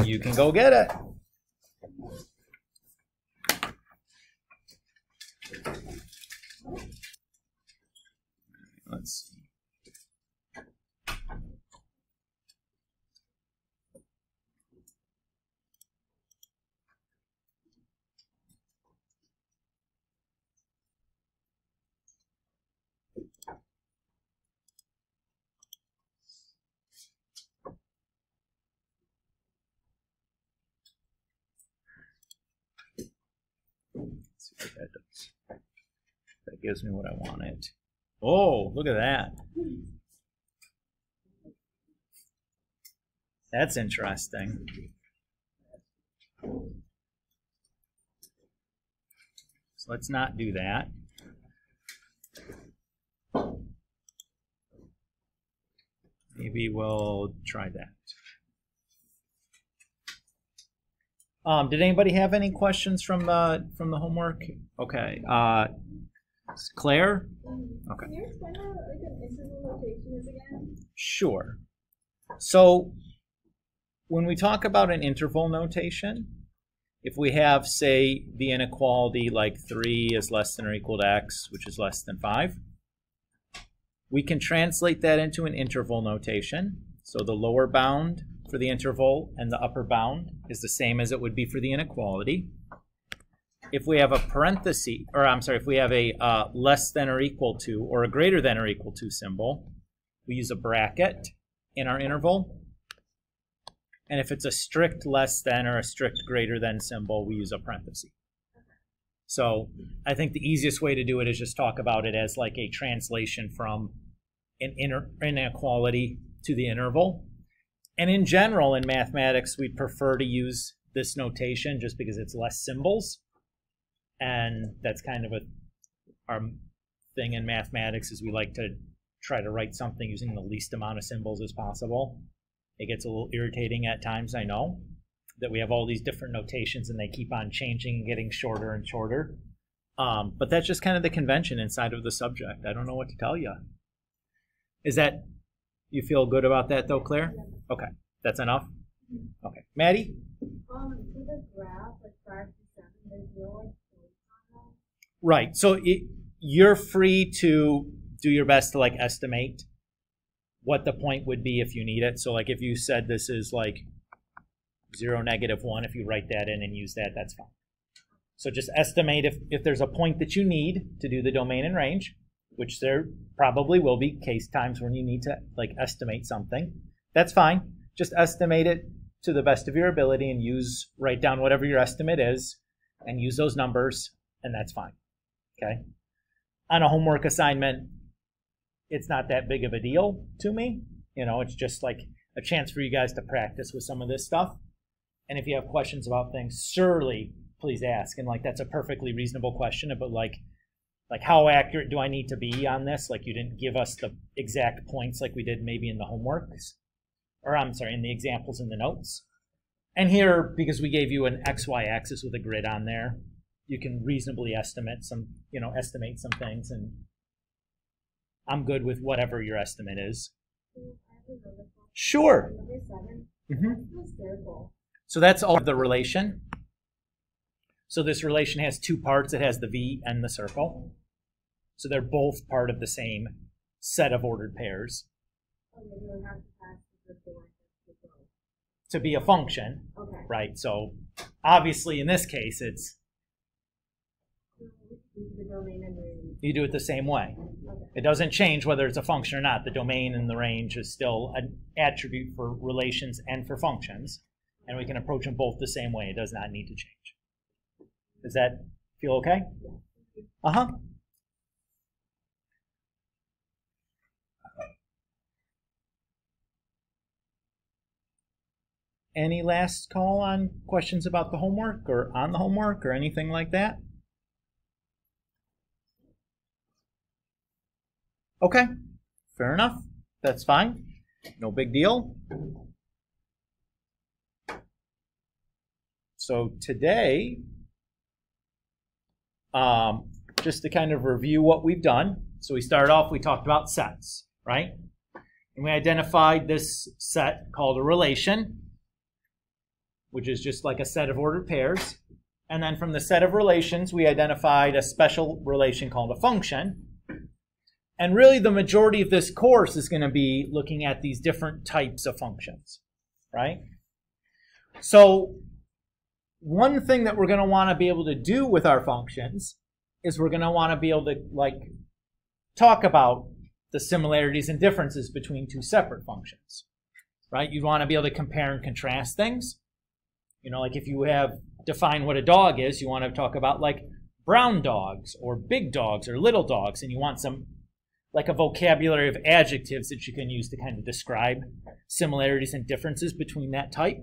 You can go get it. Let's see. Let's see what that does. That gives me what I wanted. Oh, look at that. That's interesting. So let's not do that. Maybe we'll try that. Did anybody have any questions from the homework? Okay. Claire? Okay. Can you explain what an interval notation is again? Sure. So when we talk about an interval notation, if we have, say, the inequality like 3 is less than or equal to x, which is less than 5, we can translate that into an interval notation. So the lower bound for the interval and the upper bound is the same as it would be for the inequality. If we have a parenthesis, or I'm sorry, if we have a less than or equal to or a greater than or equal to symbol, we use a bracket in our interval. And if it's a strict less than or a strict greater than symbol, we use a parenthesis. So I think the easiest way to do it is just talk about it as like a translation from an inequality to the interval. And in general, in mathematics, we prefer to use this notation just because it's less symbols. And that's kind of our thing in mathematics is we like to try to write something using the least amount of symbols as possible. It gets a little irritating at times, I know, that we have all these different notations and they keep on changing and getting shorter and shorter. But that's just kind of the convention inside of the subject. I don't know what to tell you. Is that, you feel good about that though, Claire? Okay, that's enough? Okay. Maddie? For the graph, like 5 to 7, there's no Right. So you're free to do your best to like estimate what the point would be if you need it. So like if you said this is like 0, -1, if you write that in and use that, that's fine. So just estimate if there's a point that you need to do the domain and range, which there probably will be case times when you need to like estimate something. That's fine. Just estimate it to the best of your ability and write down whatever your estimate is and use those numbers, and that's fine. Okay. On a homework assignment, it's not that big of a deal to me. You know, it's just like a chance for you guys to practice with some of this stuff. And if you have questions about things, surely please ask. And like that's a perfectly reasonable question, but like how accurate do I need to be on this? Like you didn't give us the exact points like we did maybe in the homeworks, or I'm sorry, in the examples in the notes. And here, because we gave you an XY axis with a grid on there, you can reasonably estimate some things, and I'm good with whatever your estimate is. Sure. So that's all the relation. So this relation has two parts. It has the V and the circle. So they're both part of the same set of ordered pairs. To be a function, okay. Right? So obviously in this case, it's you do it the same way. Okay. It doesn't change whether it's a function or not. The domain and the range is still an attribute for relations and for functions, and we can approach them both the same way. It does not need to change. Does that feel okay? Uh-huh. Any last call on questions about the homework or on the homework or anything like that? Okay, fair enough. That's fine. No big deal. So today, just to kind of review what we've done. So we started off, we talked about sets, right? And we identified this set called a relation. which is just like a set of ordered pairs. And then from the set of relations, we identified a special relation called a function. And really, the majority of this course is going to be looking at these different types of functions, right? So one thing that we're going to want to be able to do with our functions is we're going to want to be able to talk about the similarities and differences between two separate functions, right? You'd want to be able to compare and contrast things. You know, like if you have define what a dog is, you want to talk about like brown dogs or big dogs or little dogs, and you want some like a vocabulary of adjectives that you can use to kind of describe similarities and differences between that type.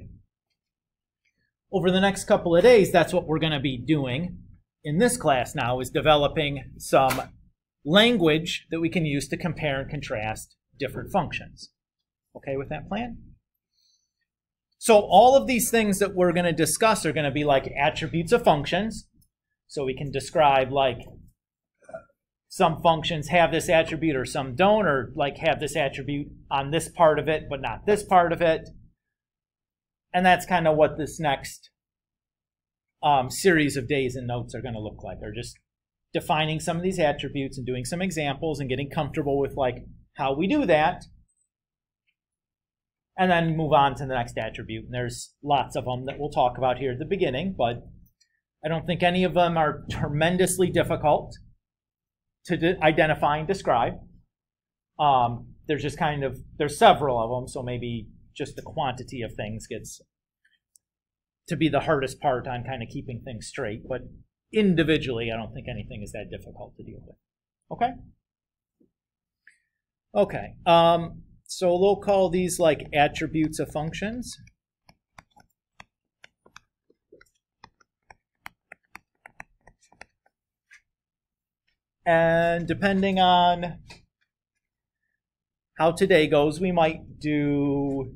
Over the next couple of days, that's what we're going to be doing in this class now, is developing some language that we can use to compare and contrast different functions. Okay with that plan? So all of these things that we're going to discuss are going to be like attributes of functions. So we can describe like some functions have this attribute or some don't, or like have this attribute on this part of it but not this part of it. And that's kind of what this next series of days and notes are going to look like. They're just defining some of these attributes and doing some examples and getting comfortable with like how we do that. And then move on to the next attribute. And there's lots of them that we'll talk about here at the beginning, but I don't think any of them are tremendously difficult to identify and describe. There's just there's several of them, so maybe just the quantity of things gets to be the hardest part on kind of keeping things straight. But individually, I don't think anything is that difficult to deal with. Okay? Okay. So we'll call these like attributes of functions. And depending on how today goes, we might do,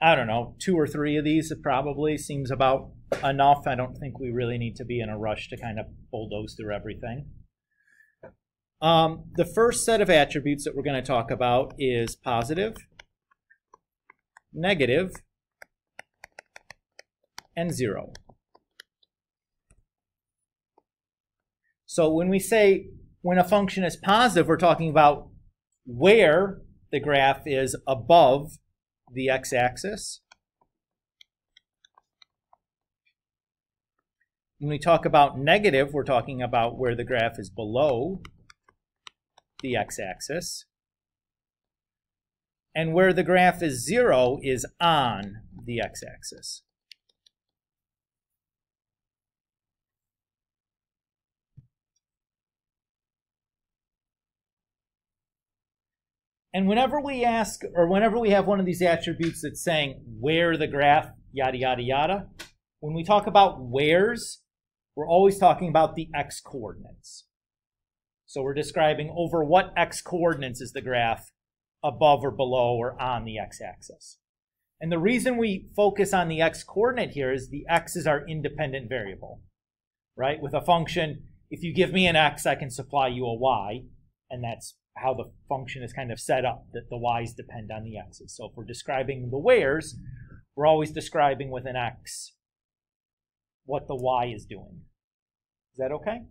I don't know, 2 or 3 of these. It probably seems about enough. I don't think we really need to be in a rush to kind of bulldoze through everything. The first set of attributes that we're going to talk about is positive, negative, and 0. So when we say when a function is positive, we're talking about where the graph is above the x-axis. When we talk about negative, we're talking about where the graph is below the x-axis. And where the graph is 0 is on the x-axis. And whenever we ask, or whenever we have one of these attributes that's saying where the graph, yada, yada, yada, when we talk about wheres, we're always talking about the x-coordinates. So we're describing over what x-coordinates is the graph above or below or on the x-axis. And the reason we focus on the x-coordinate here is the x is our independent variable, right? With a function, if you give me an x, I can supply you a y, and that's how the function is kind of set up, that the y's depend on the x's. So if we're describing the wheres, we're always describing with an x what the y is doing. Is that okay?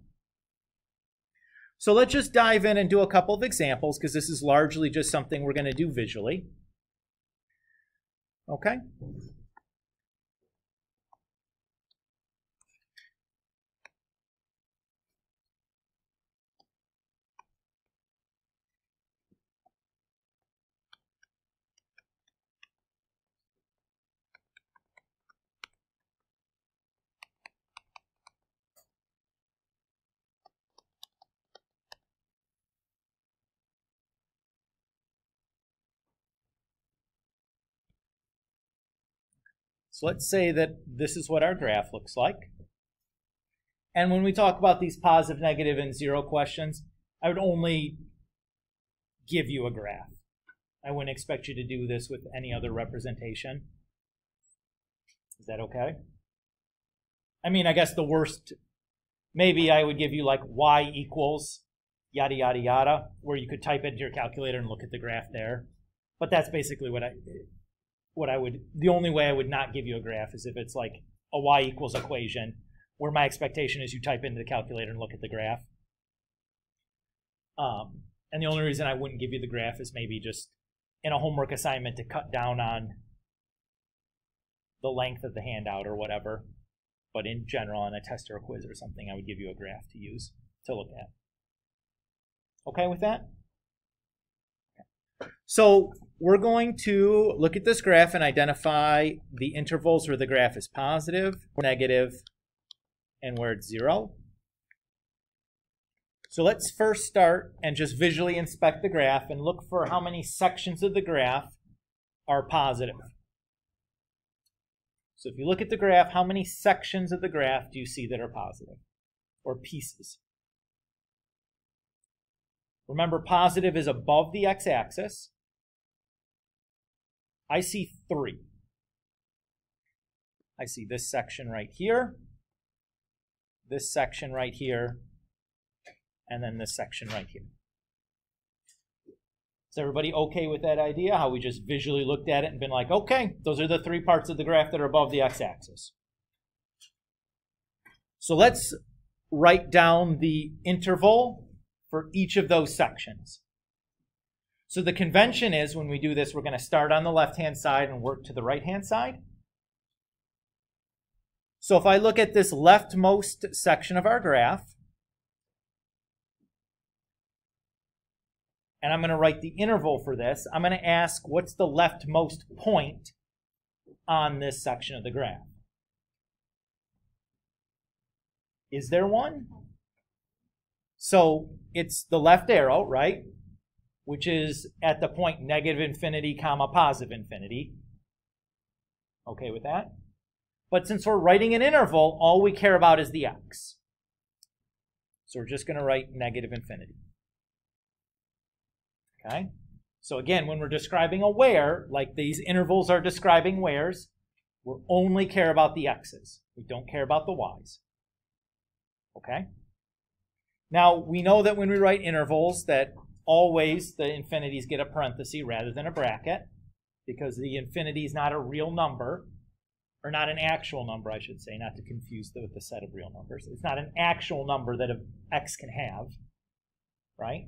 So let's just dive in and do a couple of examples, because this is largely just something we're going to do visually. Okay? So let's say that this is what our graph looks like. And when we talk about these positive, negative, and 0 questions, I would only give you a graph. I wouldn't expect you to do this with any other representation. Is that okay? I mean, I guess the worst, maybe I would give you like y equals yada, yada, yada, where you could type it into your calculator and look at the graph there. But that's basically what the only way I would not give you a graph is if it's like a y equals equation where my expectation is you type into the calculator and look at the graph. And the only reason I wouldn't give you the graph is maybe just in a homework assignment to cut down on the length of the handout or whatever. But in general, on a test or a quiz or something, I would give you a graph to use to look at. Okay with that? Okay. So we're going to look at this graph and identify the intervals where the graph is positive, negative, and where it's 0. So let's first start and just visually inspect the graph and look for how many sections of the graph are positive. So if you look at the graph, how many sections of the graph do you see that are positive, or pieces? Remember, positive is above the x-axis. I see 3. I see this section right here, this section right here, and then this section right here. Is everybody okay with that idea? How we just visually looked at it and been like, okay, those are the 3 parts of the graph that are above the x-axis. So let's write down the interval for each of those sections. So the convention is when we do this, we're going to start on the left-hand side and work to the right-hand side. So if I look at this leftmost section of our graph, and I'm going to write the interval for this, I'm going to ask what's the leftmost point on this section of the graph. Is there one? So it's the left arrow, right? Which is at the point negative infinity comma positive infinity. Okay with that? But since we're writing an interval, all we care about is the x. So we're just going to write negative infinity. Okay? So again, when we're describing a where, like these intervals are describing wheres, we only care about the x's. We don't care about the y's. Okay? Now, we know that when we write intervals that always the infinities get a parenthesis rather than a bracket, because the infinity is not a real number, or not an actual number, I should say, not to confuse with the set of real numbers. It's not an actual number that x can have, right?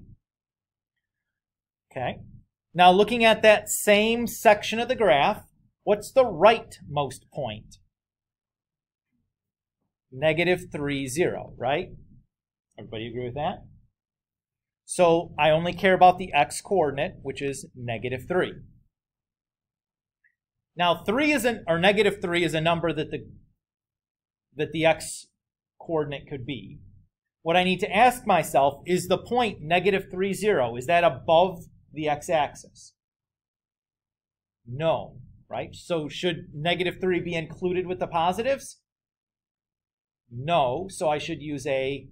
Okay. Now, looking at that same section of the graph, what's the rightmost point? -3, 0, right? Everybody agree with that? So I only care about the x-coordinate, which is -3. Now, -3 is a number that the x-coordinate could be. What I need to ask myself is the point -3, 0, is that above the x-axis? No, right? So should -3 be included with the positives? No, so I should use a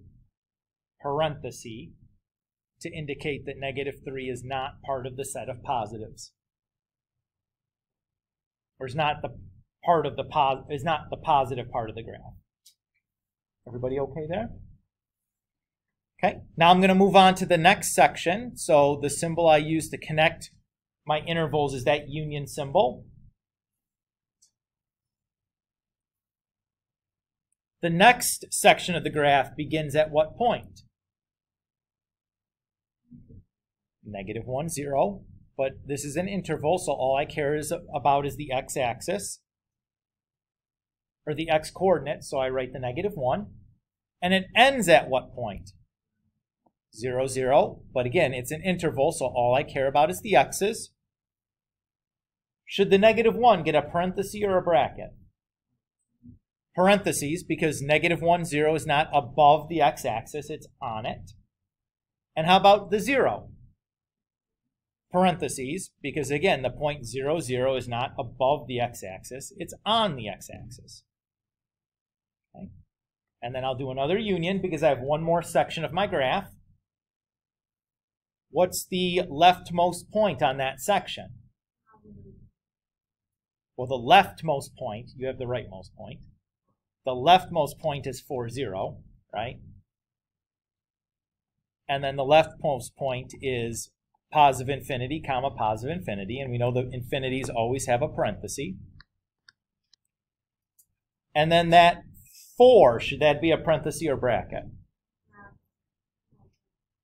parenthesis to indicate that -3 is not part of the set of positives, or is not the positive part of the graph. Everybody okay there? Okay, now I'm going to move on to the next section. So the symbol I use to connect my intervals is that union symbol. The next section of the graph begins at what point? -1, 0. But this is an interval, so all I care about is the x-axis, or the x-coordinate, so I write the -1. And it ends at what point? 0, 0. But again, it's an interval, so all I care about is the x's. Should the -1 get a parenthesis or a bracket? Parentheses, because -1, 0 is not above the x-axis, it's on it. And how about the 0? Parentheses, because again, the point 0, 0 is not above the x-axis, it's on the x-axis. Okay. And then I'll do another union because I have one more section of my graph. What's the leftmost point on that section? Well, the leftmost point, you have the rightmost point. The leftmost point is 4, 0, right? And then the leftmost point is positive infinity, comma, positive infinity, and we know that infinities always have a parenthesis. And then that 4, should that be a parenthesis or bracket?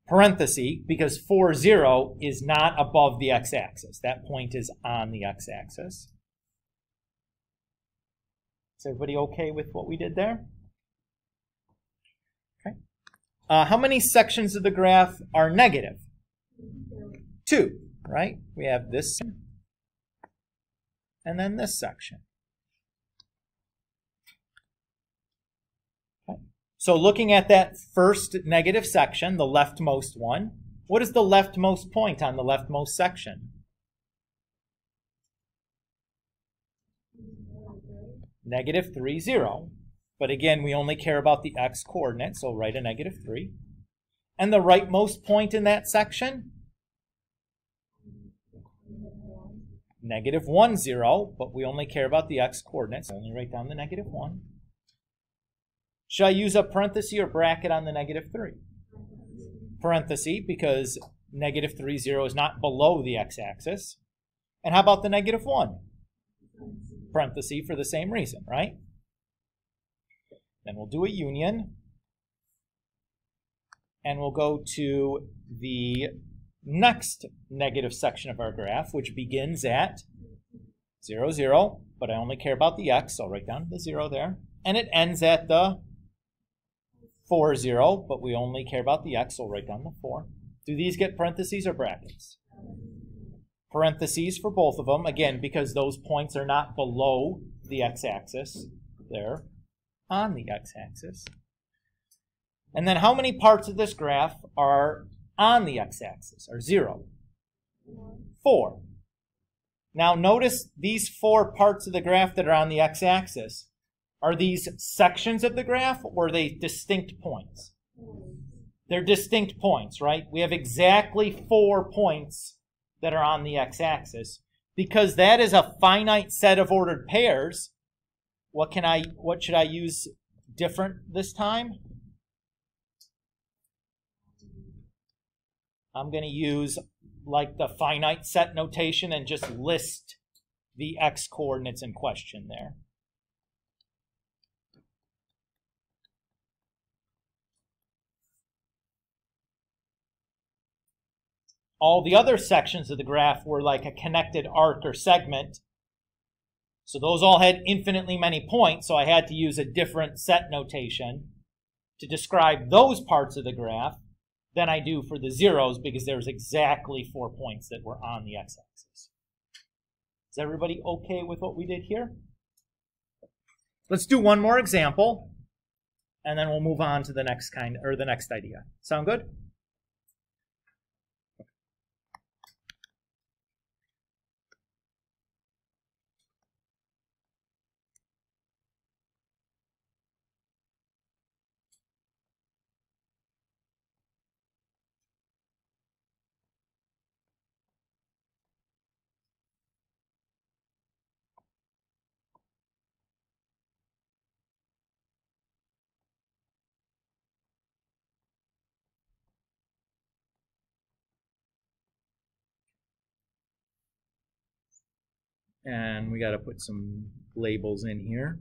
Parenthesis, because 4, 0 is not above the x-axis. That point is on the x-axis. Is everybody okay with what we did there? Okay. How many sections of the graph are negative? 2, right? We have this section and then this section. Okay. So looking at that first negative section, the leftmost one, what is the leftmost point on the leftmost section? Negative 3, 0. But again, we only care about the x coordinate, so write a negative 3. And the rightmost point in that section? Negative 1, 0, but we only care about the x coordinates, so only write down the negative 1. Should I use a parenthesis or bracket on the negative 3? Parenthesis, because negative 3, 0 is not below the x-axis. And how about the negative 1? Parenthesis for the same reason, right? Then we'll do a union. And we'll go to the next negative section of our graph, which begins at 0, 0, but I only care about the x, so I'll write down the 0 there. And it ends at the 4, 0, but we only care about the x, so I'll write down the 4. Do these get parentheses or brackets? Parentheses for both of them, again, because those points are not below the x-axis. They're on the x-axis. And then how many parts of this graph are on the x-axis, or 0? 4. Now notice these 4 parts of the graph that are on the x-axis. Are these sections of the graph, or are they distinct points? They're distinct points, right? We have exactly 4 points that are on the x-axis. Because that is a finite set of ordered pairs, what should I use different this time? I'm going to use like the finite set notation and just list the x coordinates in question there. All the other sections of the graph were like a connected arc or segment. So those all had infinitely many points, so I had to use a different set notation to describe those parts of the graph than I do for the zeros, because there's exactly 4 points that were on the x-axis. Is everybody okay with what we did here? Let's do one more example, and then we'll move on to the next the next idea. Sound good? And we got to put some labels in here.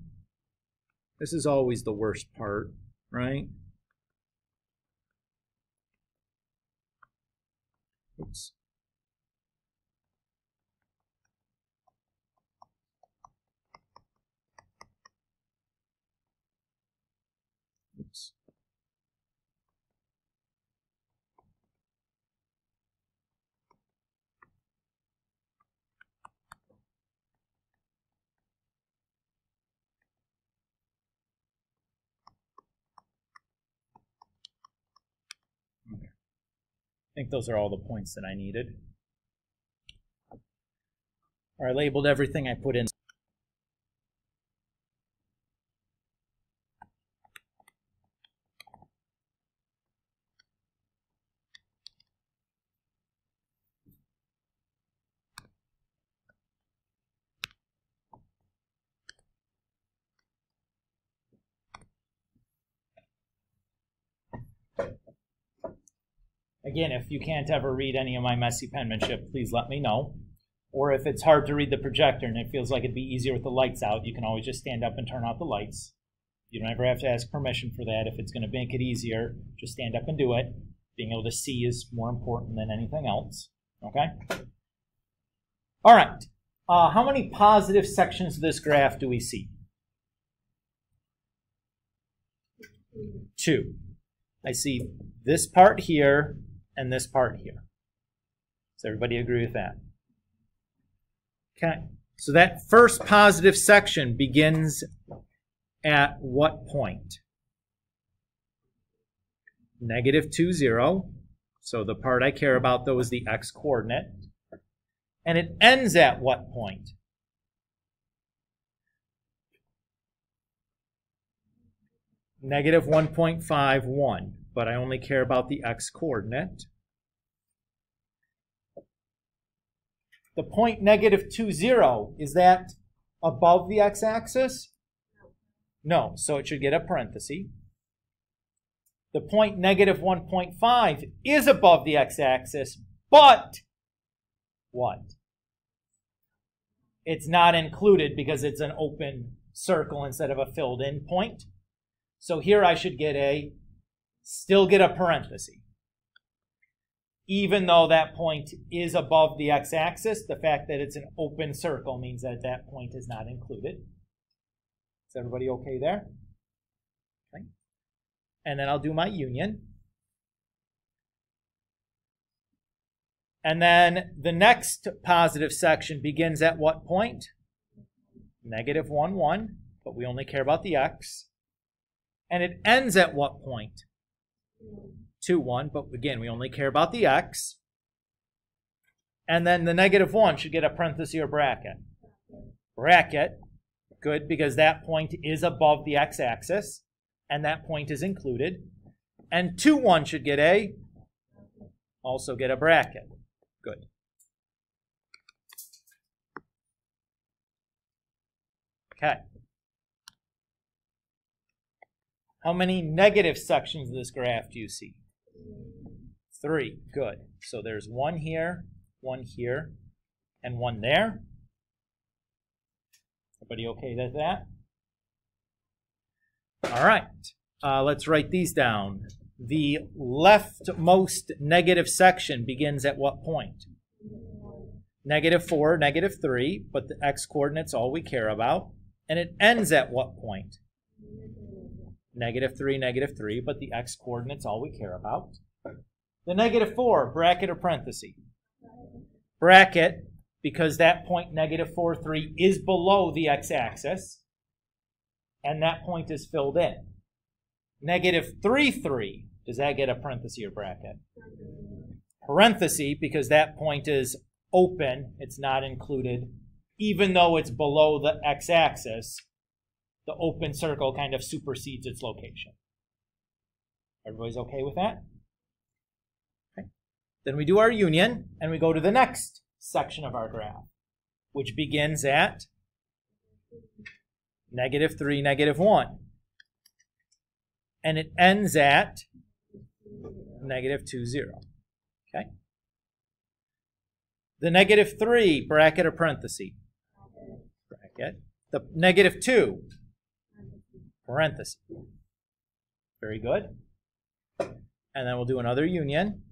This is always the worst part, right? Oops. Oops. I think those are all the points that I needed. I labeled everything I put in. Again, if you can't ever read any of my messy penmanship, please let me know. Or if it's hard to read the projector and it feels like it'd be easier with the lights out, you can always just stand up and turn out the lights. You don't ever have to ask permission for that. If it's going to make it easier, just stand up and do it. Being able to see is more important than anything else. Okay? All right. How many positive sections of this graph do we see? 2. I see this part here and this part here. Does everybody agree with that? Okay. So that first positive section begins at what point? -2, 0. So the part I care about, though, is the x-coordinate. And it ends at what point? -1.51. But I only care about the x-coordinate. The point -2, 0, is that above the x-axis? No, so it should get a parenthesis. The point -1.5 is above the x-axis, but what? It's not included because it's an open circle instead of a filled-in point. So here I should still get a parenthesis. Even though that point is above the x-axis, the fact that it's an open circle means that that point is not included. Is everybody okay there? Okay. And then I'll do my union. And then the next positive section begins at what point? -1, 1, but we only care about the x. And it ends at what point? 2, 1, but again, we only care about the x. And then the -1 should get a parenthesis or bracket. Bracket, good, because that point is above the x-axis, and that point is included. And 2, 1 should also get a bracket. Good. Okay. How many negative sections of this graph do you see? 3. Good. So there's 1 here, and 1 there. Everybody okay with that? All right. Let's write these down. The leftmost negative section begins at what point? -4, -3, but the x-coordinate's all we care about. And it ends at what point? -3, -3, but the x-coordinate's all we care about. The -4, bracket or parenthesis? Bracket, because that point, -4, 3, is below the x-axis, and that point is filled in. -3, 3, does that get a parenthesis or bracket? Parenthesis, because that point is open, it's not included. Even though it's below the x-axis, the open circle kind of supersedes its location. Everybody's okay with that? Okay. Then we do our union, and we go to the next section of our graph, which begins at -3, -1. And it ends at -2, 0. Okay? The -3, bracket or parenthesis? Bracket. The -2, parenthesis. Very good. And then we'll do another union.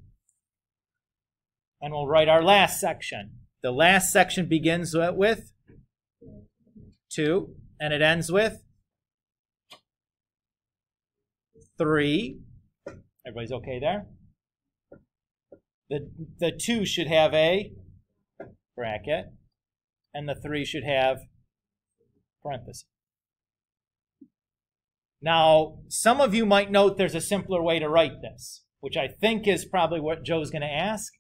And we'll write our last section. The last section begins with 2, and it ends with 3. Everybody's okay there? The 2 should have a bracket, and the 3 should have parentheses. Now, some of you might note there's a simpler way to write this, which I think is probably what Joe's going to ask.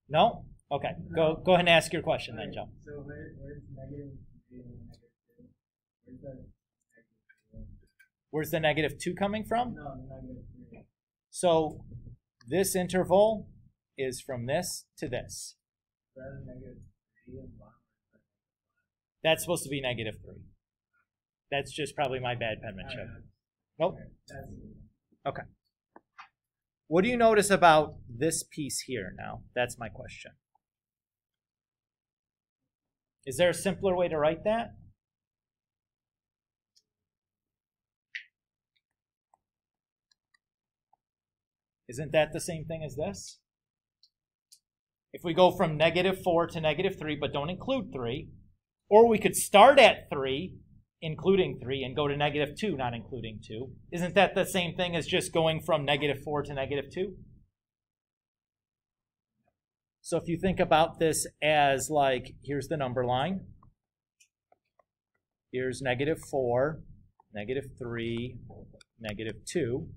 No? Okay, go ahead and ask your question then, Joe. So where's -3 and -2? Where's the -2 coming from? No, -3. So this interval is from this to this. -3 and 1. That's supposed to be -3. That's just probably my bad penmanship. Nope. Okay. What do you notice about this piece here now? That's my question. Is there a simpler way to write that? Isn't that the same thing as this? If we go from -4 to -3, but don't include 3, or we could start at 3, including 3, and go to -2, not including 2. Isn't that the same thing as just going from -4 to -2? So if you think about this as like, here's the number line. Here's -4, -3, -2.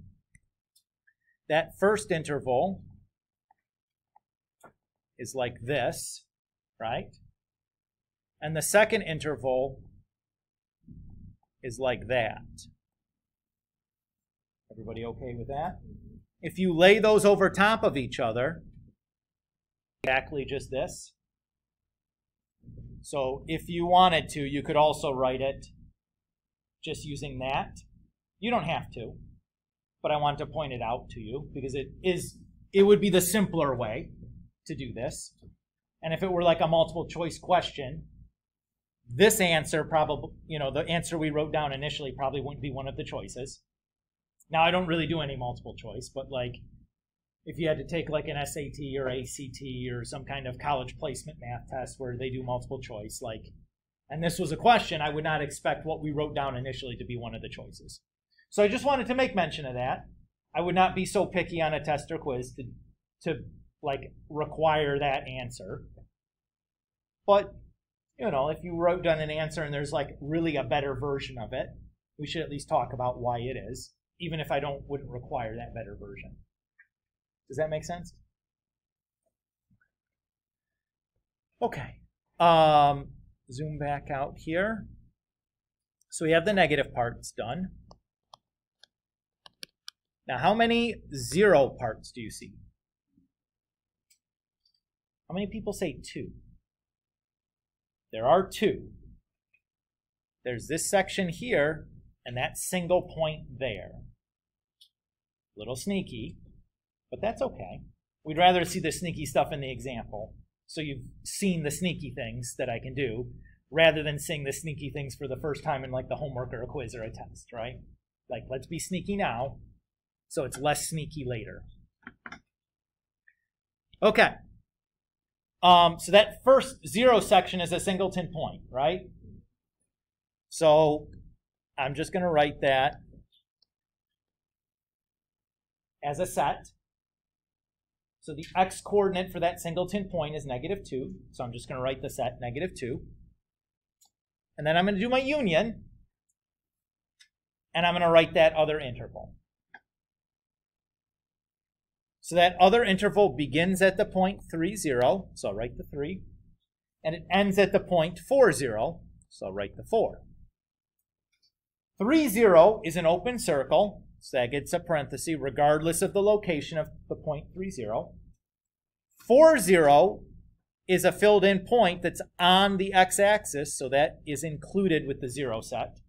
That first interval is like this, right? And the second interval is like that. Everybody okay with that? If you lay those over top of each other, exactly just this. So if you wanted to, you could also write it just using that. You don't have to, but I want to point it out to you because it would be the simpler way to do this. And if it were like a multiple choice question, this answer probably, the answer we wrote down initially probably wouldn't be one of the choices. Now, I don't really do any multiple choice, but like if you had to take like an SAT or ACT or some kind of college placement math test where they do multiple choice, and this was a question, I would not expect what we wrote down initially to be one of the choices. So I just wanted to make mention of that. I would not be so picky on a test or quiz to like require that answer. But, if you wrote down an answer and there's like really a better version of it, we should at least talk about why it is, even if I wouldn't require that better version. Does that make sense? Okay. Zoom back out here. So we have the negative parts done. Now, how many 0 parts do you see? How many people say 2? There are 2. There's this section here and that single point there. Little sneaky, but that's okay. We'd rather see the sneaky stuff in the example, so you've seen the sneaky things that I can do, rather than seeing the sneaky things for the first time in like the homework or a quiz or a test, right? Like, let's be sneaky now, so it's less sneaky later. Okay. So that first 0 section is a singleton point, right? So I'm just going to write that as a set. So the x coordinate for that singleton point is -2. So I'm just going to write the set -2. And then I'm going to do my union. And I'm going to write that other interval. So that other interval begins at the point 3, 0. So I'll write the 3. And it ends at the point 4, 0. So I'll write the 4. 3, 0 is an open circle. So that gets a parenthesis regardless of the location of the point 3, 0. 4, 0 is a filled in point that's on the x-axis. So that is included with the 0 set.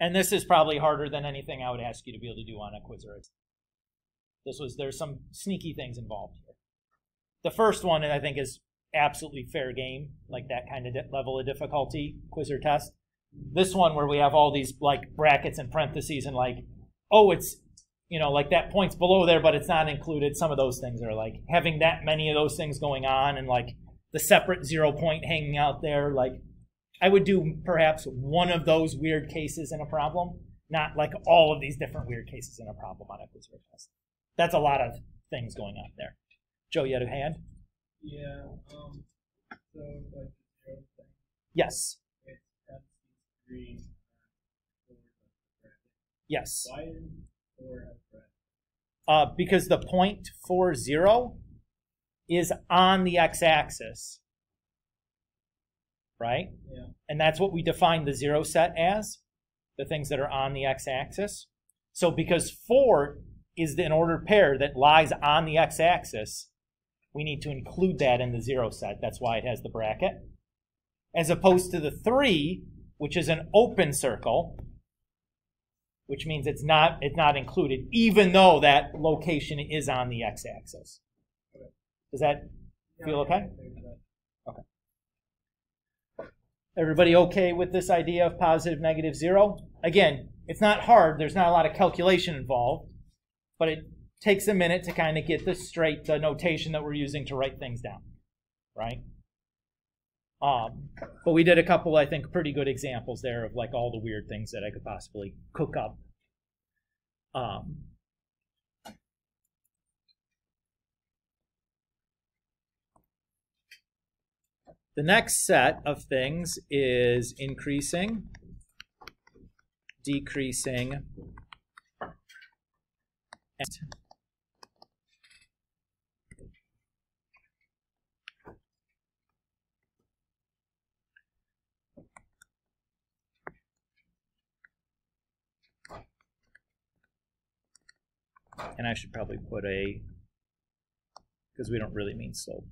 And this is probably harder than anything I would ask you to be able to do on a quiz or a test. There's some sneaky things involved here. The first one, I think, is absolutely fair game, like that kind of level of difficulty, quiz or test. This one where we have all these like brackets and parentheses and like, oh, it's, like that point's below there, but it's not included. Some of those things are like having that many of those things going on and like the separate 0 point hanging out there, like, I would do perhaps one of those weird cases in a problem, not like all of these different weird cases in a problem on a quiz or test. That's a lot of things going on there. Joe, you had a hand? Yeah, so like the 0 thing. Yes. It's F3 Yes. Why is 4 F3? Because the point 4, 0 is on the x-axis. Right? Yeah. And that's what we define the 0 set as, the things that are on the x-axis. So because 4 is an ordered pair that lies on the x-axis, we need to include that in the 0 set. That's why it has the bracket. As opposed to the 3, which is an open circle, which means it's not included, even though that location is on the x-axis. Does that feel okay? Okay. Everybody okay with this idea of positive, negative, 0? Again, it's not hard. There's not a lot of calculation involved, but it takes a minute to kind of get this straight, the notation that we're using to write things down, right? But we did a couple, I think, pretty good examples there of like all the weird things that I could possibly cook up. The next set of things is increasing, decreasing, and I should probably put a, because we don't really mean slope.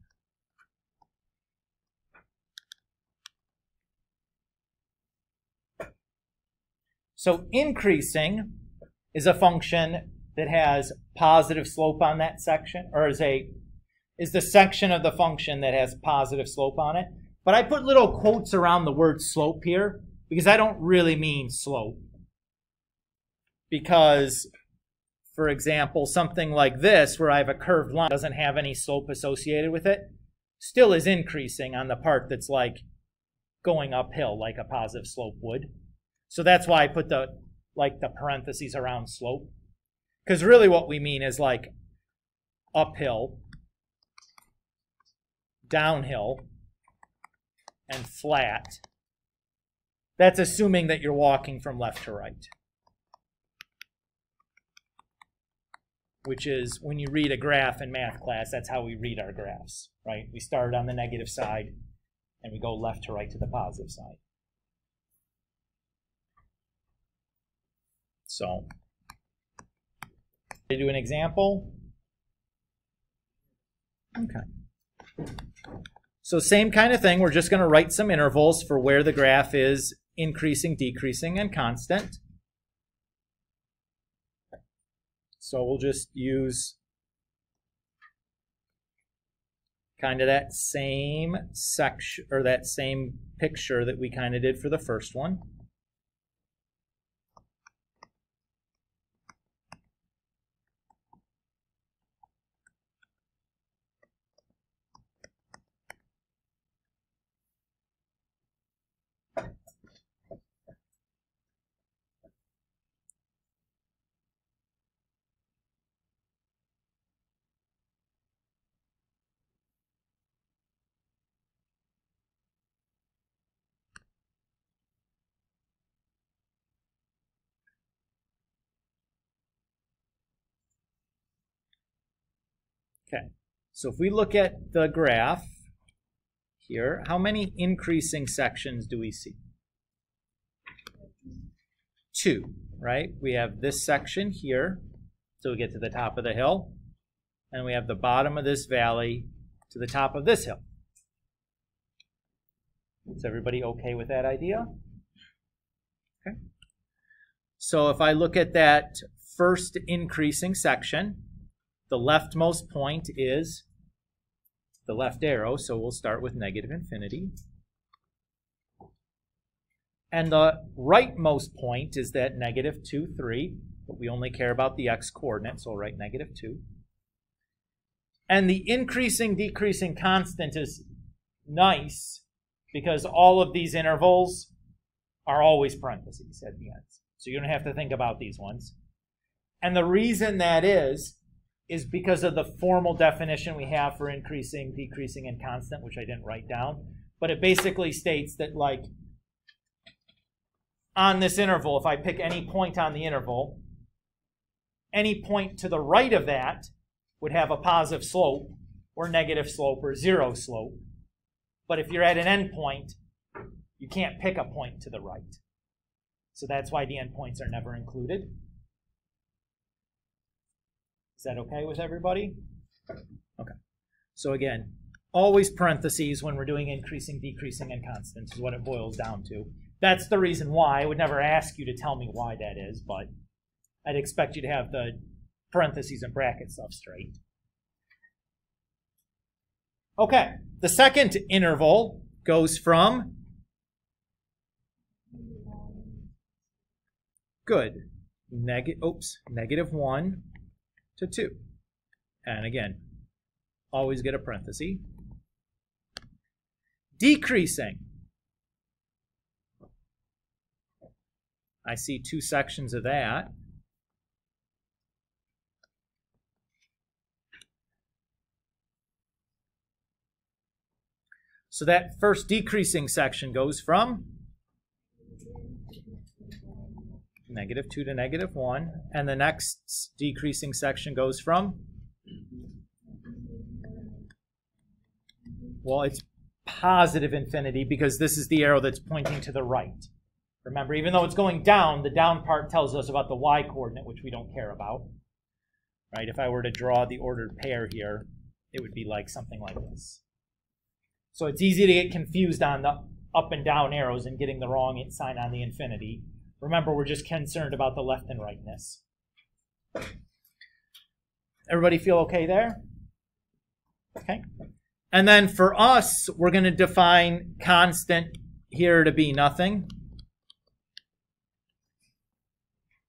So increasing is a function that has positive slope on that section, or is the section of the function that has positive slope on it. But I put little quotes around the word slope here because I don't really mean slope. Because, for example, something like this, where I have a curved line, doesn't have any slope associated with it, still is increasing on the part that's like going uphill, like a positive slope would. So that's why I put the parentheses around slope. Because really what we mean is like uphill, downhill, and flat. That's assuming that you're walking from left to right. Which is, when you read a graph in math class, that's how we read our graphs, right? We start on the negative side, and we go left to right to the positive side. So, to do an example. Okay. So same kind of thing. We're just going to write some intervals for where the graph is increasing, decreasing, and constant. So we'll just use kind of that same section, or that same picture that we kind of did for the first one. Okay, so if we look at the graph here, how many increasing sections do we see? 2, right? We have this section here, so we get to the top of the hill, and we have the bottom of this valley to the top of this hill. Is everybody okay with that idea? Okay. So if I look at that first increasing section, the leftmost point is the left arrow, so we'll start with negative infinity. And the rightmost point is that negative 2, 3, but we only care about the x-coordinate, so we'll write negative 2. And the increasing, decreasing constant is nice because all of these intervals are always parentheses at the end. So you don't have to think about these ones. And the reason that is because of the formal definition we have for increasing, decreasing, and constant, which I didn't write down. But it basically states that, like, on this interval, if I pick any point on the interval, any point to the right of that would have a positive slope, or negative slope, or 0 slope. But if you're at an endpoint, you can't pick a point to the right. So that's why the endpoints are never included. Is that okay with everybody? Okay. So again, always parentheses when we're doing increasing, decreasing, and constant is what it boils down to. That's the reason why. I would never ask you to tell me why that is, but I'd expect you to have the parentheses and bracket stuff straight. Okay, the second interval goes from -1 to 2. And again, always get a parenthesis. Decreasing. I see 2 sections of that. So that first decreasing section goes from -2 to -1, and the next decreasing section goes from, well, it's positive infinity because this is the arrow that's pointing to the right. Remember, even though it's going down, the down part tells us about the y coordinate, which we don't care about. Right? If I were to draw the ordered pair here, it would be like something like this. So it's easy to get confused on the up and down arrows and getting the wrong sign on the infinity. Remember, we're just concerned about the left and rightness. Everybody feel okay there? Okay. And then for us, we're going to define constant here to be nothing,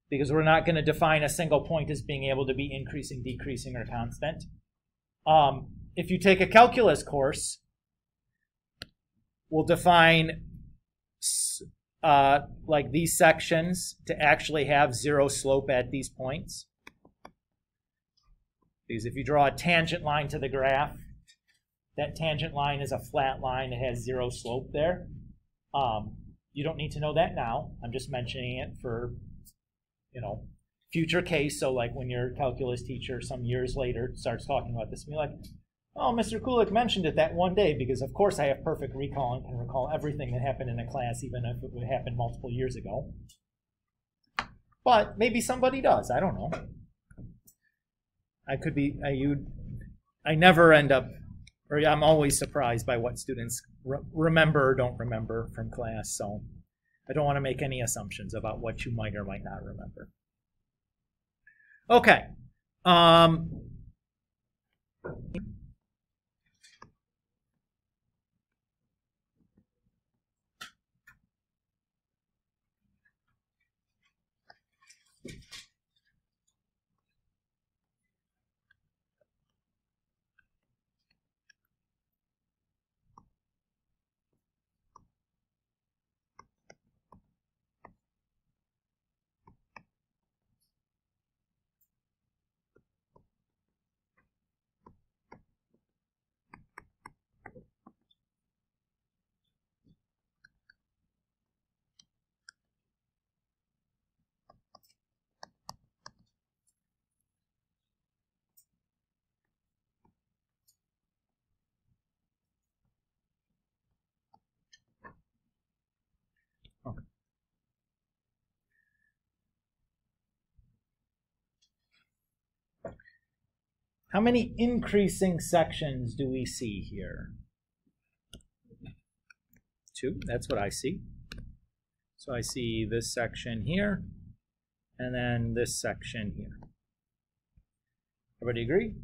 because we're not going to define a single point as being able to be increasing, decreasing, or constant. If you take a calculus course, we'll define like these sections to actually have 0 slope at these points. Because if you draw a tangent line to the graph, that tangent line is a flat line that has 0 slope there. You don't need to know that now. I'm just mentioning it for, future case. So like when your calculus teacher some years later starts talking about this, be like, oh, Mr. Kulik mentioned it that one day, because of course I have perfect recall and can recall everything that happened in a class, even if it would happen multiple years ago. But maybe somebody does. I don't know. I never end up, or I'm always surprised by what students remember or don't remember from class. So I don't want to make any assumptions about what you might or might not remember. Okay. Okay. How many increasing sections do we see here? 2, that's what I see. So I see this section here, and then this section here. Everybody agree?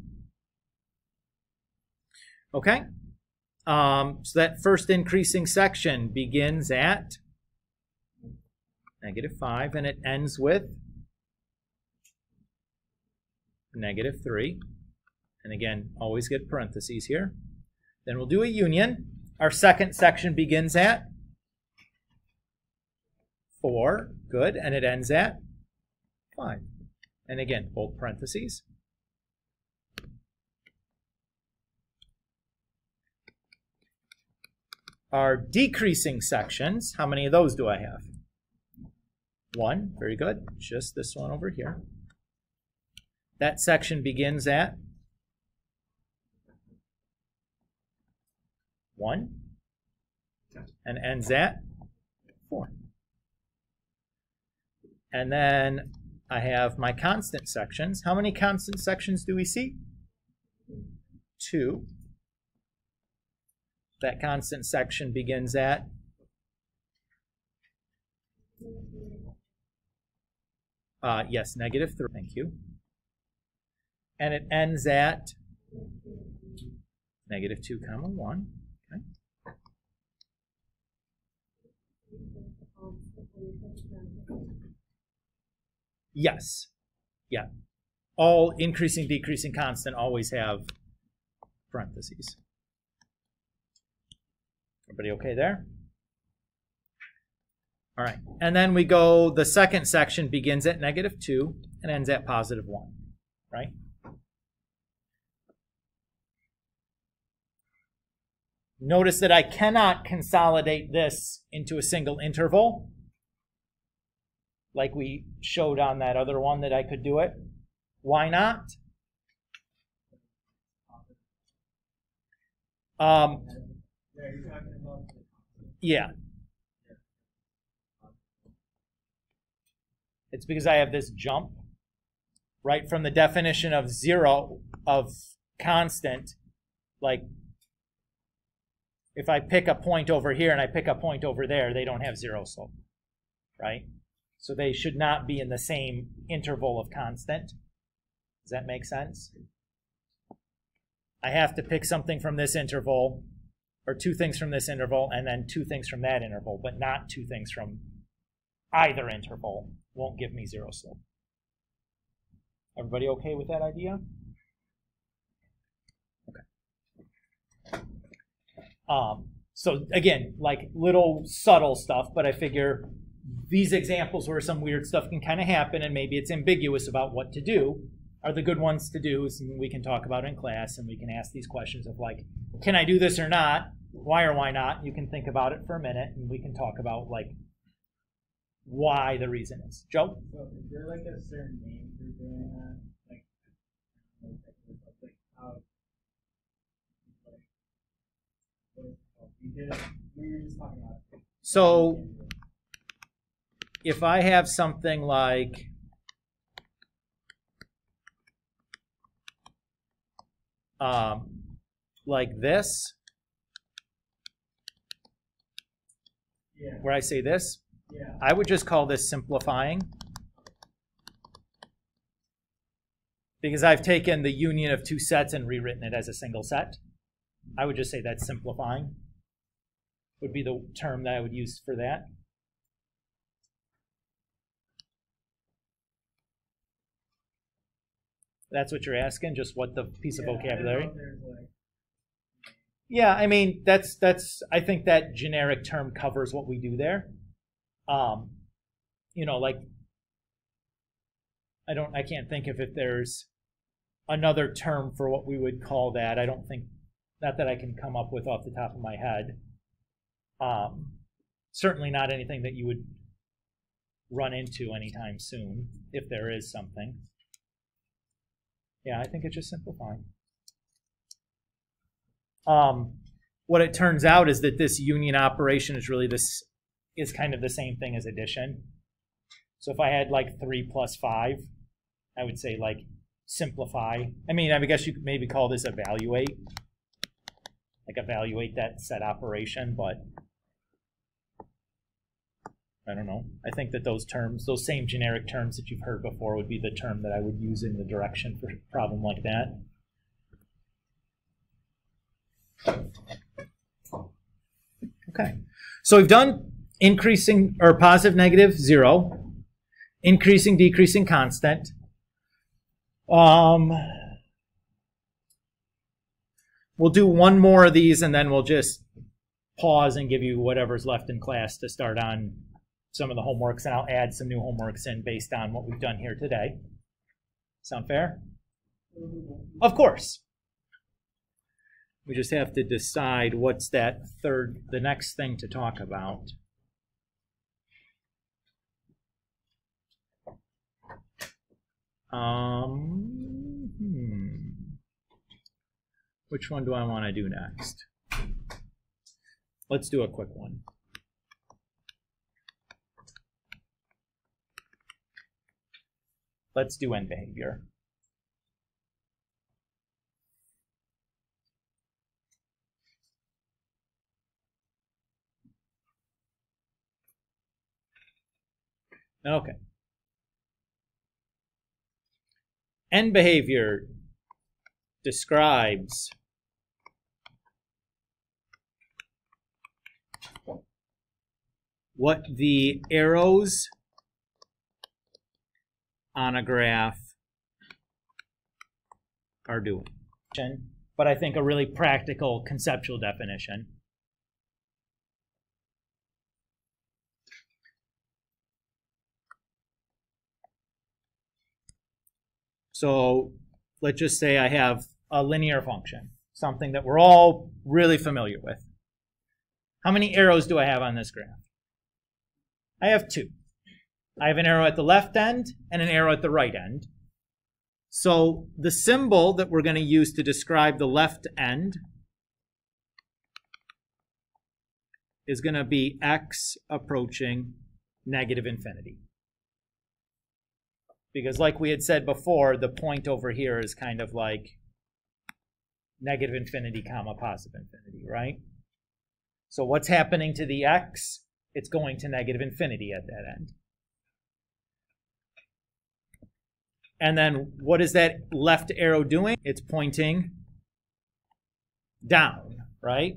Okay. So that first increasing section begins at -5, and it ends with -3. And again, always get parentheses here. Then we'll do a union. Our second section begins at 4, good, and it ends at 5. And again, both parentheses. Our decreasing sections, how many of those do I have? 1, very good, just this one over here. That section begins at 1 and ends at 4. And then I have my constant sections. How many constant sections do we see? 2. That constant section begins at Yes, -3. Thank you. And it ends at -2, 1. Okay. Yes. Yeah. All increasing, decreasing constant always have parentheses. Everybody okay there? All right. And then we go, the second section begins at -2 and ends at +1, right? Notice that I cannot consolidate this into a single interval like we showed on that other one that I could do it. Why not? Yeah. It's because I have this jump, right, from the definition of 0 of constant, like if I pick a point over here and I pick a point over there, they don't have 0 slope, right? So they should not be in the same interval of constant. Does that make sense? I have to pick something from this interval, or 2 things from this interval, and then 2 things from that interval, but not 2 things from either interval. Won't give me 0 slope. Everybody okay with that idea? Okay. So again, like little subtle stuff, but I figure these examples where some weird stuff can kind of happen and maybe it's ambiguous about what to do are the good ones to do, and we can talk about in class, and we can ask these questions of like, can I do this or not? Why or why not? You can think about it for a minute, and we can talk about like why the reason is. Joe? So is there like a certain name for doing that? Like how we were just talking about it. So if I have something like this, Yeah. where I say this, Yeah. I would just call this simplifying, because I've taken the union of 2 sets and rewritten it as a single set. I would just say that's simplifying, would be the term that I would use for that. That's what you're asking, just what the piece of vocabulary. Yeah, I mean, that's I think that generic term covers what we do there. You know, like I can't think of if there's another term for what we would call that. I don't think, not that I can come up with off the top of my head. Certainly not anything that you would run into anytime soon, if there is something. Yeah, I think it's just simplifying. What it turns out is that this union operation is really is kind of the same thing as addition. So if I had like 3 plus 5, I would say like simplify. I mean, I guess you could maybe call this evaluate. Like evaluate that set operation, but I don't know. I think that those terms, those same generic terms that you've heard before, would be the term that I would use in the direction for a problem like that. Okay, so we've done increasing or positive, negative, 0, increasing, decreasing, constant. We'll do one more of these and then we'll just pause and give you whatever's left in class to start on some of the homeworks, and I'll add some new homeworks in based on what we've done here today. Sound fair? Of course. We just have to decide what's that the next thing to talk about. Which one do I want to do next? Let's do a quick one. Let's do end behavior. Okay. end behavior describes what the arrows on a graph are doing. But I think a really practical conceptual definition. So let's just say I have A linear function, something that we're all really familiar with. How many arrows do I have on this graph? I have 2. I have an arrow at the left end and an arrow at the right end. So the symbol that we're going to use to describe the left end is going to be x approaching negative infinity. Because like we had said before, the point over here is kind of like negative infinity comma positive infinity, right? So what's happening to the x? It's going to negative infinity at that end. And then what is that left arrow doing? It's pointing down, right?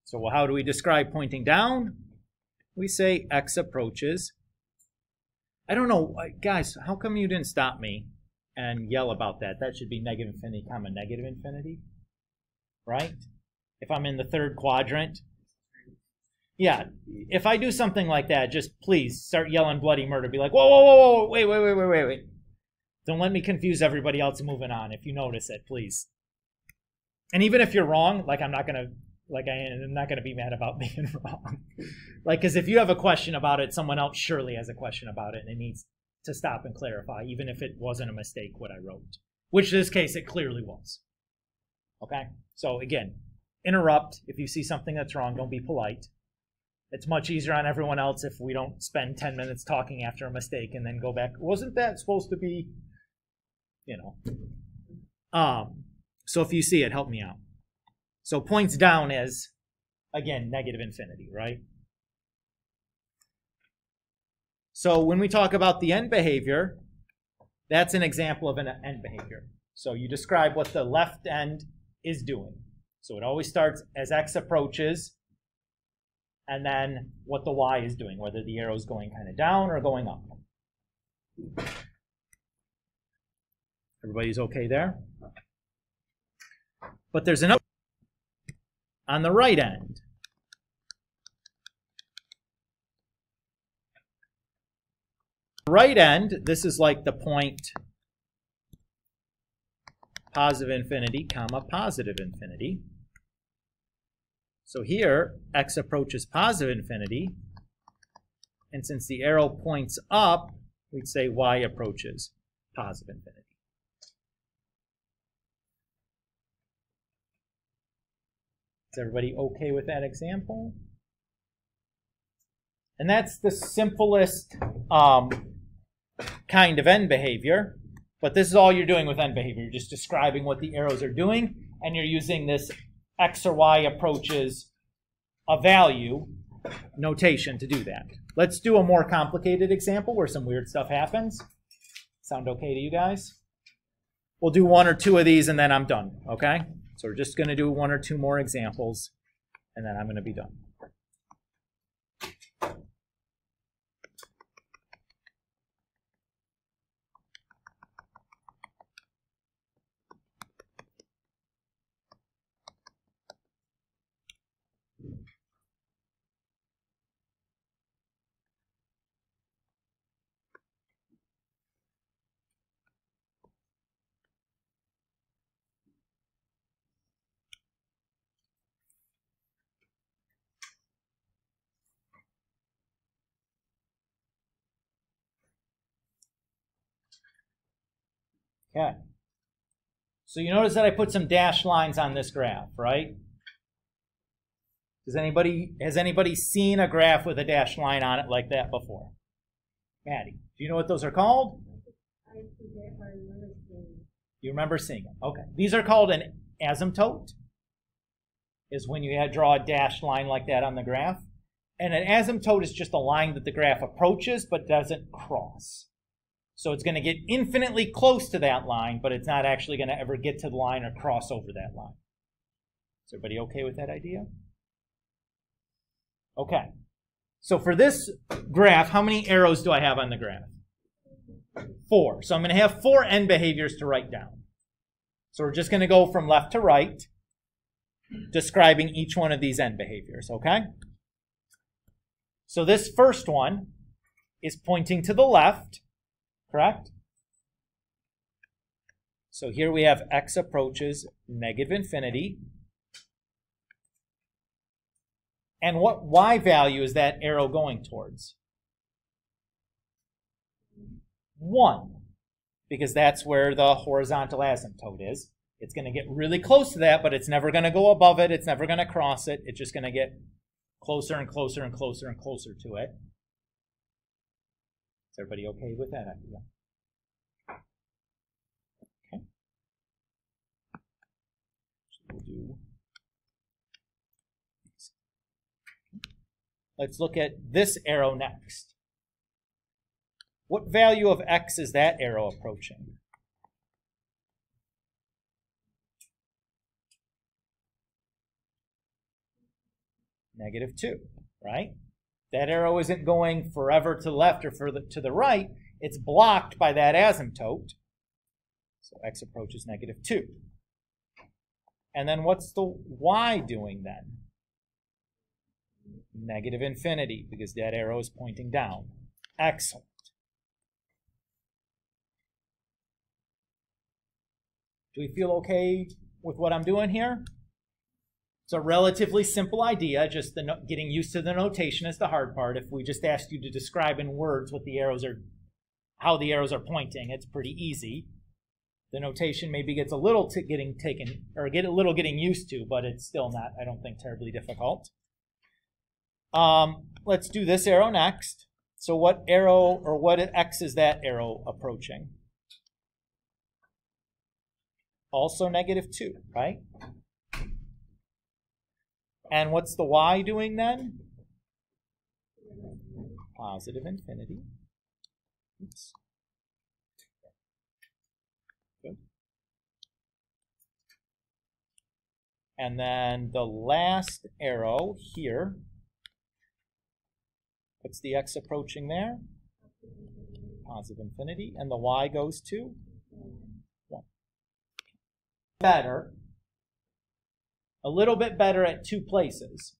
So well, how do we describe pointing down? We say x approaches. I don't know, guys, how come you didn't stop me and yell about that? That should be negative infinity comma negative infinity, right? If I'm in the third quadrant. Yeah, if I do something like that, just please start yelling bloody murder. Be like, whoa, whoa, whoa, whoa, wait. Don't let me confuse everybody else moving on. If you notice it, please. And even if you're wrong, like I'm not gonna be mad about being wrong. Like, because if you have a question about it, someone else surely has a question about it, and it needs to stop and clarify, even if it wasn't a mistake what I wrote. Which in this case it clearly was. Okay? So again, interrupt if you see something that's wrong. Don't be polite. It's much easier on everyone else if we don't spend 10 minutes talking after a mistake and then go back. Wasn't that supposed to be, you know? So if you see it, help me out. So points down is, again, negative infinity, right? So when we talk about the end behavior, that's an example of an end behavior. So you describe what the left end is doing. So it always starts as x approaches, and then what the y is doing, whether the arrow is going kind of down or going up. Everybody's okay there? But there's another on the right end. Right end, this is like the point positive infinity comma positive infinity. So here, x approaches positive infinity, and since the arrow points up, we'd say y approaches positive infinity. Is everybody okay with that example? And that's the simplest kind of end behavior, but this is all you're doing with end behavior. You're just describing what the arrows are doing, and you're using this x or y approaches a value notation to do that. Let's do a more complicated example where some weird stuff happens. Sound okay to you guys? We'll do 1 or 2 of these and then I'm done, okay? So we're just going to do 1 or 2 more examples and then I'm going to be done. Okay. So you notice that I put some dashed lines on this graph, right? Has anybody seen a graph with a dashed line on it like that before? Maddie, do you know what those are called? I forget if I remember seeing it. You remember seeing them. Okay. These are called an asymptote, is when you draw a dashed line like that on the graph. And an asymptote is just a line that the graph approaches but doesn't cross. So it's going to get infinitely close to that line, but it's not actually going to ever get to the line or cross over that line. Is everybody okay with that idea? Okay. So for this graph, how many arrows do I have on the graph? 4. So I'm going to have 4 end behaviors to write down. So we're just going to go from left to right, describing each one of these end behaviors, okay? So this first one is pointing to the left, correct? So here we have x approaches negative infinity. And what y value is that arrow going towards? 1, because that's where the horizontal asymptote is. It's going to get really close to that, but it's never going to go above it. It's never going to cross it. It's just going to get closer and closer and closer and closer to it. Is everybody okay with that idea? Okay. So we'll do. Let's look at this arrow next. What value of x is that arrow approaching? -2, right? That arrow isn't going forever to the left or to the right. It's blocked by that asymptote. So x approaches -2. And then what's the y doing then? Negative infinity, because that arrow is pointing down. Excellent. Do we feel okay with what I'm doing here? It's a relatively simple idea, just getting used to the notation is the hard part. If we just asked you to describe in words what the arrows are, how the arrows are pointing, it's pretty easy. The notation maybe gets a little getting used to, but it's still not, I don't think, terribly difficult. Let's do this arrow next. So what arrow or what x is that arrow approaching? Also -2, right? And what's the y doing then? Positive infinity. Oops. Good. And then the last arrow here, what's the x approaching there? Positive infinity. And the y goes to 1. Better. A little bit better at 2 places.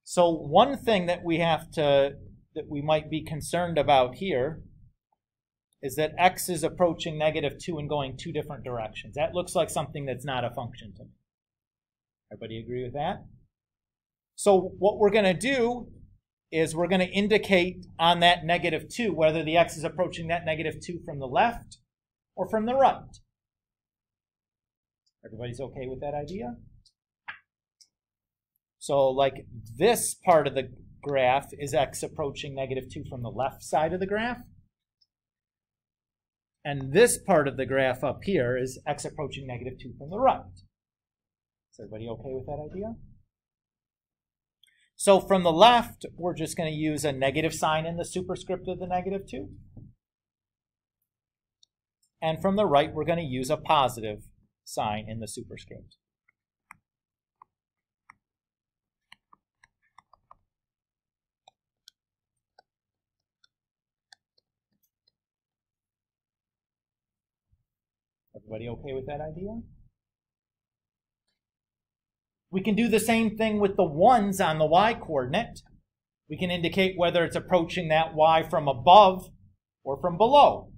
So one thing that we might be concerned about here is that x is approaching -2 and going 2 different directions. That looks like something that's not a function to me. Everybody agree with that? So what we're going to do is we're going to indicate on that -2 whether the x is approaching that -2 from the left or from the right. Everybody's okay with that idea? So like this part of the graph is x approaching -2 from the left side of the graph. And this part of the graph up here is x approaching -2 from the right. Is everybody okay with that idea? So from the left, we're just going to use a negative sign in the superscript of the -2. And from the right, we're going to use a positive sign in the superscript. Everybody okay with that idea? We can do the same thing with the 1s on the y-coordinate. We can indicate whether it's approaching that y from above or from below.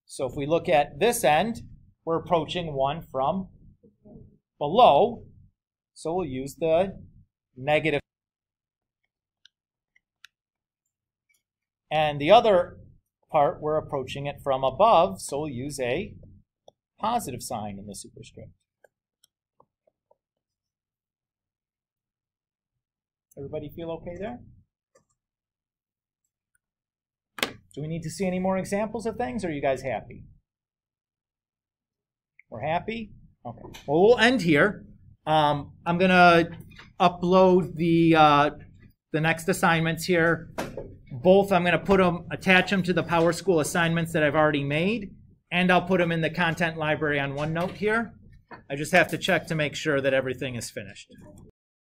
So if we look at this end, we're approaching 1 from below. So we'll use the negative. And the other part, we're approaching it from above, so we'll use a positive sign in the superscript. Everybody feel okay there? Do we need to see any more examples of things, or are you guys happy? We're happy? Okay. Well, we'll end here. I'm going to upload the next assignments here both, I'm going to attach them to the PowerSchool assignments that I've already made, and I'll put them in the content library on OneNote here. I just have to check to make sure that everything is finished.